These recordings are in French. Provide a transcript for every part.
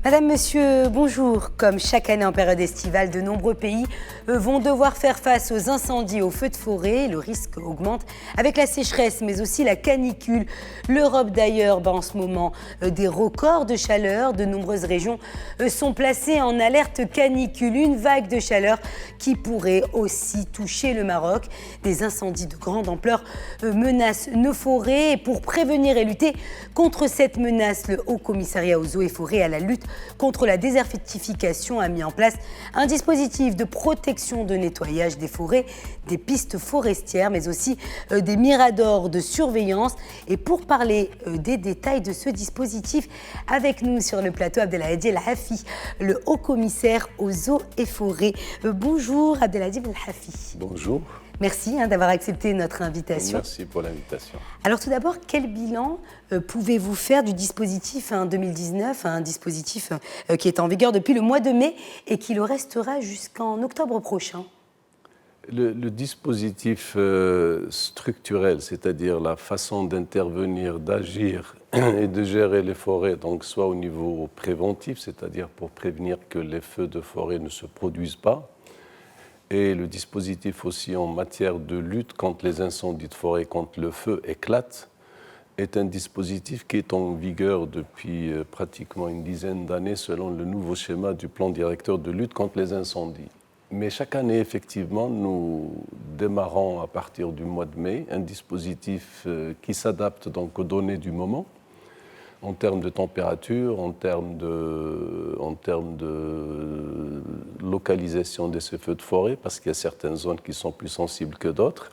Madame, Monsieur, bonjour. Comme chaque année en période estivale, de nombreux pays vont devoir faire face aux incendies, aux feux de forêt. Le risque augmente avec la sécheresse, mais aussi la canicule. L'Europe d'ailleurs bat en ce moment des records de chaleur. De nombreuses régions sont placées en alerte canicule. Une vague de chaleur qui pourrait aussi toucher le Maroc. Des incendies de grande ampleur menacent nos forêts. Et pour prévenir et lutter contre cette menace, le Haut Commissariat aux eaux et forêts et à la lutte contre la désertification a mis en place un dispositif de protection de nettoyage des forêts, des pistes forestières, mais aussi des miradors de surveillance. Et pour parler des détails de ce dispositif, avec nous sur le plateau, Abdelhadi El Hafi, le haut commissaire aux eaux et forêts. Bonjour Abdelhadi El Hafi. Bonjour. Merci d'avoir accepté notre invitation. Merci pour l'invitation. Alors tout d'abord, quel bilan pouvez-vous faire du dispositif 2019, un dispositif qui est en vigueur depuis le mois de mai et qui le restera jusqu'en octobre prochain? Le dispositif structurel, c'est-à-dire la façon d'intervenir, d'agir et de gérer les forêts, donc soit au niveau préventif, c'est-à-dire pour prévenir que les feux de forêt ne se produisent pas, et le dispositif aussi en matière de lutte contre les incendies de forêt, quand le feu éclate, est un dispositif qui est en vigueur depuis pratiquement une dizaine d'années selon le nouveau schéma du plan directeur de lutte contre les incendies. Mais chaque année, effectivement, nous démarrons à partir du mois de mai un dispositif qui s'adapte donc aux données du moment, en termes de température, en termes de localisation de ces feux de forêt, parce qu'il y a certaines zones qui sont plus sensibles que d'autres.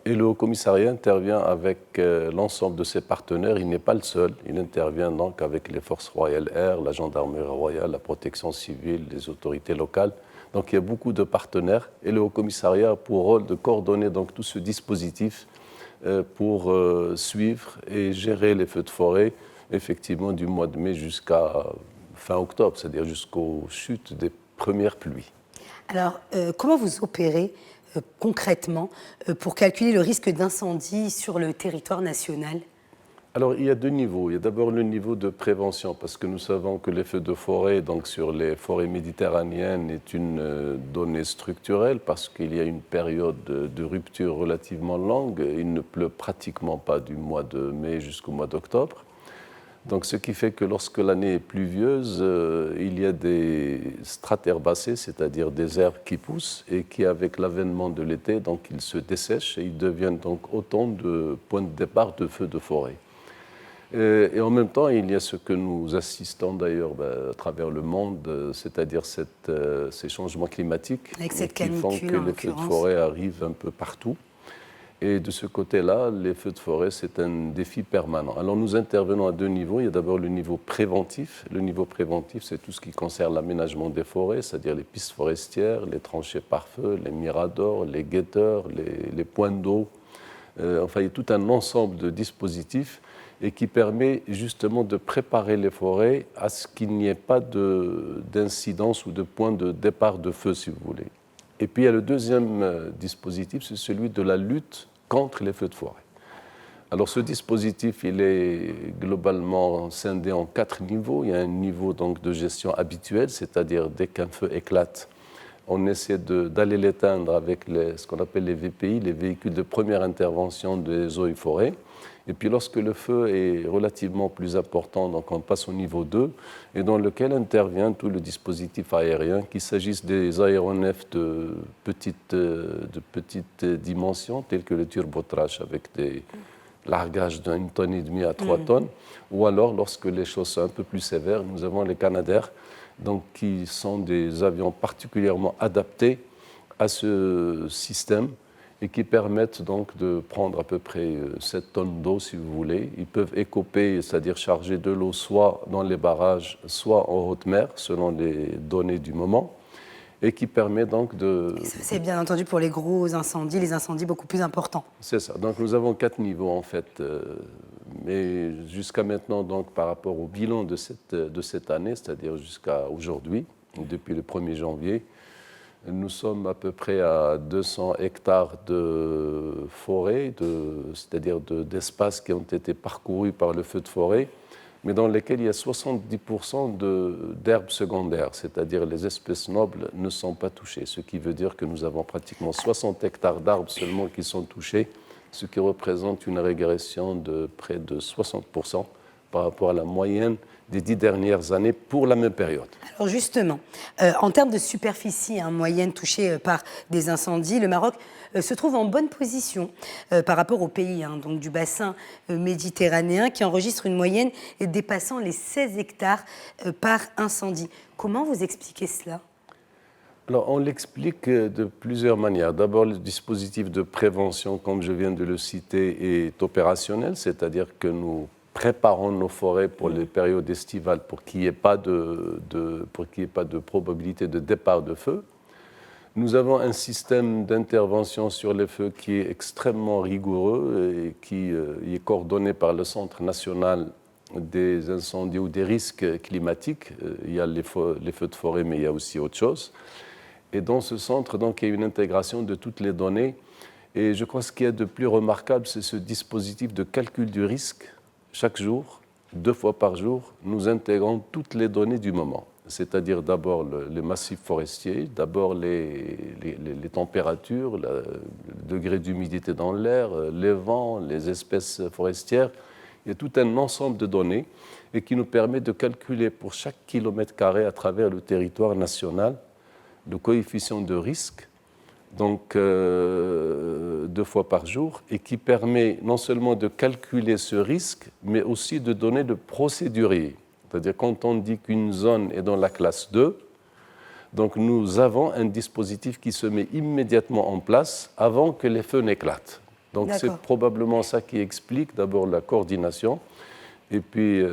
Et le Haut-Commissariat intervient avec l'ensemble de ses partenaires. Il n'est pas le seul. Il intervient donc avec les forces royales air, la gendarmerie royale, la protection civile, les autorités locales. Donc il y a beaucoup de partenaires. Et le Haut-Commissariat a pour rôle de coordonner donc tout ce dispositif pour suivre et gérer les feux de forêt, effectivement du mois de mai jusqu'à fin octobre, c'est-à-dire jusqu'aux chutes des premières pluies. Alors, comment vous opérez concrètement pour calculer le risque d'incendie sur le territoire national? Alors, il y a deux niveaux. Il y a d'abord le niveau de prévention, parce que nous savons que les feux de forêt, donc sur les forêts méditerranéennes, est une donnée structurelle, parce qu'il y a une période de rupture relativement longue. Il ne pleut pratiquement pas du mois de mai jusqu'au mois d'octobre. Donc, ce qui fait que lorsque l'année est pluvieuse, il y a des strates herbacées, c'est-à-dire des herbes qui poussent et qui, avec l'avènement de l'été, donc ils se dessèchent et ils deviennent donc autant de points de départ de feux de forêt. Et en même temps, il y a ce que nous assistons d'ailleurs à travers le monde, c'est-à-dire ces changements climatiques qui font que les feux de forêt arrivent un peu partout. Et de ce côté-là, les feux de forêt, c'est un défi permanent. Alors nous intervenons à deux niveaux. Il y a d'abord le niveau préventif. Le niveau préventif, c'est tout ce qui concerne l'aménagement des forêts, c'est-à-dire les pistes forestières, les tranchées par feu, les miradors, les guetteurs, les points d'eau. Enfin, il y a tout un ensemble de dispositifs et qui permet justement de préparer les forêts à ce qu'il n'y ait pas d'incidence ou de point de départ de feu, si vous voulez. Et puis il y a le deuxième dispositif, c'est celui de la lutte contre les feux de forêt. Alors ce dispositif, il est globalement scindé en 4 niveaux. Il y a un niveau donc de gestion habituelle, c'est-à-dire dès qu'un feu éclate, on essaie d'aller l'éteindre avec ce qu'on appelle les VPI, les véhicules de première intervention des eaux et forêts. Et puis lorsque le feu est relativement plus important, donc on passe au niveau 2, et dans lequel intervient tout le dispositif aérien, qu'il s'agisse des aéronefs de petite dimension, tels que le turbotrash avec des largages d'1,5 tonne à 3 tonnes, ou alors lorsque les choses sont un peu plus sévères, nous avons les Canadair, donc qui sont des avions particulièrement adaptés à ce système, et qui permettent donc de prendre à peu près 7 tonnes d'eau, si vous voulez. Ils peuvent écoper, c'est-à-dire charger de l'eau soit dans les barrages, soit en haute mer, selon les données du moment, et qui permet donc de... C'est bien entendu pour les gros incendies, les incendies beaucoup plus importants. C'est ça. Donc nous avons 4 niveaux en fait. Mais jusqu'à maintenant, donc, par rapport au bilan de cette année, c'est-à-dire jusqu'à aujourd'hui, depuis le 1er janvier, nous sommes à peu près à 200 hectares de forêt, c'est-à-dire d'espaces qui ont été parcourus par le feu de forêt, mais dans lesquels il y a 70% d'herbes secondaires, c'est-à-dire les espèces nobles ne sont pas touchées, ce qui veut dire que nous avons pratiquement 60 hectares d'arbres seulement qui sont touchés, ce qui représente une régression de près de 60% par rapport à la moyenne des 10 dernières années pour la même période. Alors justement, en termes de superficie moyenne touchée par des incendies, le Maroc se trouve en bonne position par rapport aux pays donc du bassin méditerranéen qui enregistre une moyenne dépassant les 16 hectares par incendie. Comment vous expliquez cela ? Alors, on l'explique de plusieurs manières. D'abord, le dispositif de prévention, comme je viens de le citer, est opérationnel, c'est-à-dire que nous préparons nos forêts pour les périodes estivales pour qu'il n'y ait pas de probabilité de départ de feu. Nous avons un système d'intervention sur les feux qui est extrêmement rigoureux et qui est coordonné par le Centre national des incendies ou des risques climatiques. Il y a les feux de forêt, mais il y a aussi autre chose. Et dans ce centre, donc, il y a une intégration de toutes les données. Et je crois que ce qu'il y a de plus remarquable, c'est ce dispositif de calcul du risque. Chaque jour, 2 fois par jour, nous intégrons toutes les données du moment, c'est-à-dire d'abord les massifs forestiers, d'abord les températures, le degré d'humidité dans l'air, les vents, les espèces forestières. Il y a tout un ensemble de données et qui nous permet de calculer pour chaque kilomètre carré à travers le territoire national le coefficient de risque, donc 2 fois par jour, et qui permet non seulement de calculer ce risque, mais aussi de donner le procédurier. C'est-à-dire quand on dit qu'une zone est dans la classe 2, donc nous avons un dispositif qui se met immédiatement en place avant que les feux n'éclatent. Donc c'est probablement ça qui explique d'abord la coordination, et puis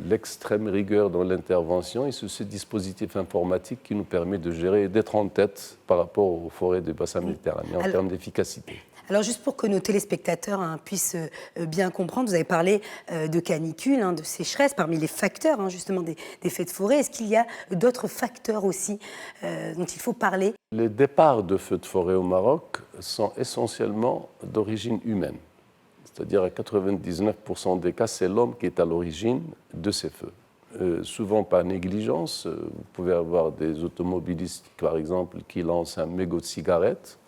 l'extrême rigueur dans l'intervention et ce dispositif informatique qui nous permet de gérer et d'être en tête par rapport aux forêts du bassin méditerranéen en termes d'efficacité. Alors juste pour que nos téléspectateurs puissent bien comprendre, vous avez parlé de canicule, de sécheresse, parmi les facteurs justement des feux de forêt. Est-ce qu'il y a d'autres facteurs aussi dont il faut parler ? Les départs de feux de forêt au Maroc sont essentiellement d'origine humaine. C'est-à-dire à 99% des cas, c'est l'homme qui est à l'origine de ces feux. Souvent par négligence, vous pouvez avoir des automobilistes, par exemple, qui lancent un mégot de cigarette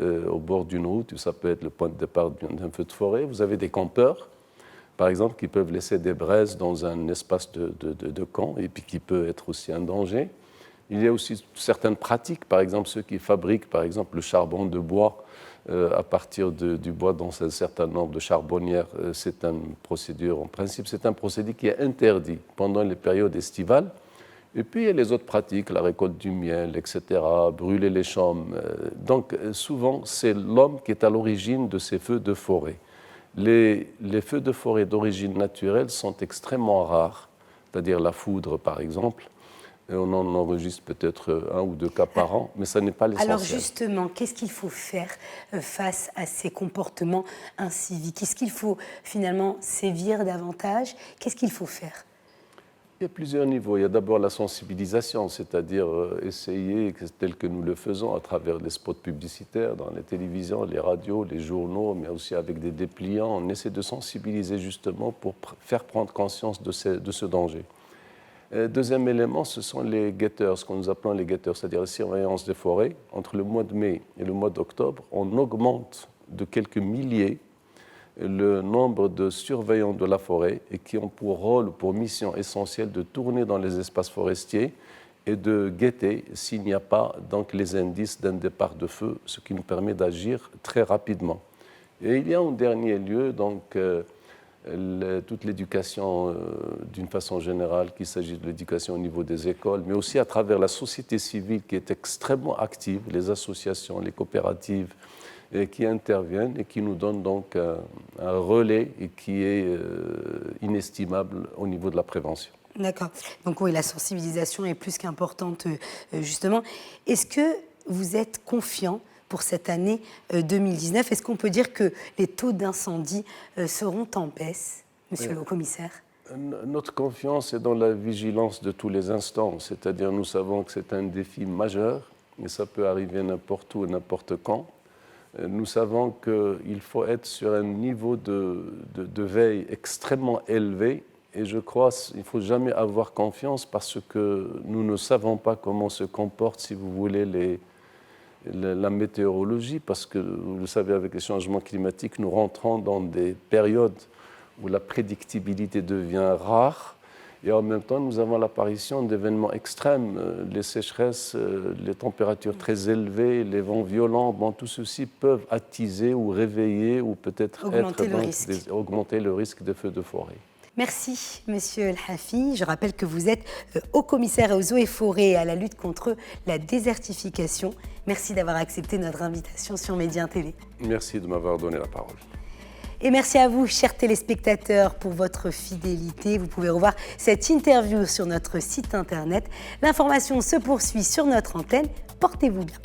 au bord d'une route, ça peut être le point de départ d'un feu de forêt. Vous avez des campeurs, par exemple, qui peuvent laisser des braises dans un espace de camp et puis qui peut être aussi un danger. Il y a aussi certaines pratiques, par exemple ceux qui fabriquent par exemple le charbon de bois à partir du bois dans un certain nombre de charbonnières. C'est une procédure, en principe, c'est un procédé qui est interdit pendant les périodes estivales. Et puis il y a les autres pratiques, la récolte du miel, etc., brûler les champs. Donc souvent, c'est l'homme qui est à l'origine de ces feux de forêt. Les feux de forêt d'origine naturelle sont extrêmement rares, c'est-à-dire la foudre, par exemple. On en enregistre peut-être 1 ou 2 cas par an, mais ça n'est pas l'essentiel. Alors justement, qu'est-ce qu'il faut faire face à ces comportements inciviques ? Est-ce qu'il faut finalement sévir davantage ? Qu'est-ce qu'il faut faire ? Il y a plusieurs niveaux. Il y a d'abord la sensibilisation, c'est-à-dire essayer, tel que nous le faisons à travers les spots publicitaires, dans les télévisions, les radios, les journaux, mais aussi avec des dépliants. On essaie de sensibiliser justement pour faire prendre conscience de ce danger. Deuxième élément, ce sont les guetteurs, ce que nous appelons les guetteurs, c'est-à-dire la surveillance des forêts. Entre le mois de mai et le mois d'octobre, on augmente de quelques milliers le nombre de surveillants de la forêt et qui ont pour rôle, pour mission essentielle de tourner dans les espaces forestiers et de guetter s'il n'y a pas donc, les indices d'un départ de feu, ce qui nous permet d'agir très rapidement. Et il y a en dernier lieu donc, toute l'éducation d'une façon générale, qu'il s'agisse de l'éducation au niveau des écoles, mais aussi à travers la société civile qui est extrêmement active, les associations, les coopératives, qui interviennent et qui nous donnent donc un relais et qui est inestimable au niveau de la prévention. D'accord. Donc oui, la sensibilisation est plus qu'importante, justement. Est-ce que vous êtes confiant pour cette année 2019 ? Est-ce qu'on peut dire que les taux d'incendie seront en baisse, monsieur le commissaire ? Notre confiance est dans la vigilance de tous les instants, c'est-à-dire nous savons que c'est un défi majeur et ça peut arriver n'importe où, n'importe quand. Nous savons qu'il faut être sur un niveau de veille extrêmement élevé Et je crois qu'il ne faut jamais avoir confiance parce que nous ne savons pas comment se comporte, si vous voulez, la météorologie, parce que, vous le savez, avec les changements climatiques, nous rentrons dans des périodes où la prédictibilité devient rare. Et en même temps, nous avons l'apparition d'événements extrêmes, les sécheresses, les températures très élevées, les vents violents. Bon, tout ceci peuvent attiser ou réveiller ou peut-être augmenter le risque de feux de forêt. Merci, Monsieur El Hafi. Je rappelle que vous êtes haut-commissaire aux eaux et forêts et à la lutte contre la désertification. Merci d'avoir accepté notre invitation sur Média Télé. Merci de m'avoir donné la parole. Et merci à vous, chers téléspectateurs, pour votre fidélité. Vous pouvez revoir cette interview sur notre site internet. L'information se poursuit sur notre antenne. Portez-vous bien.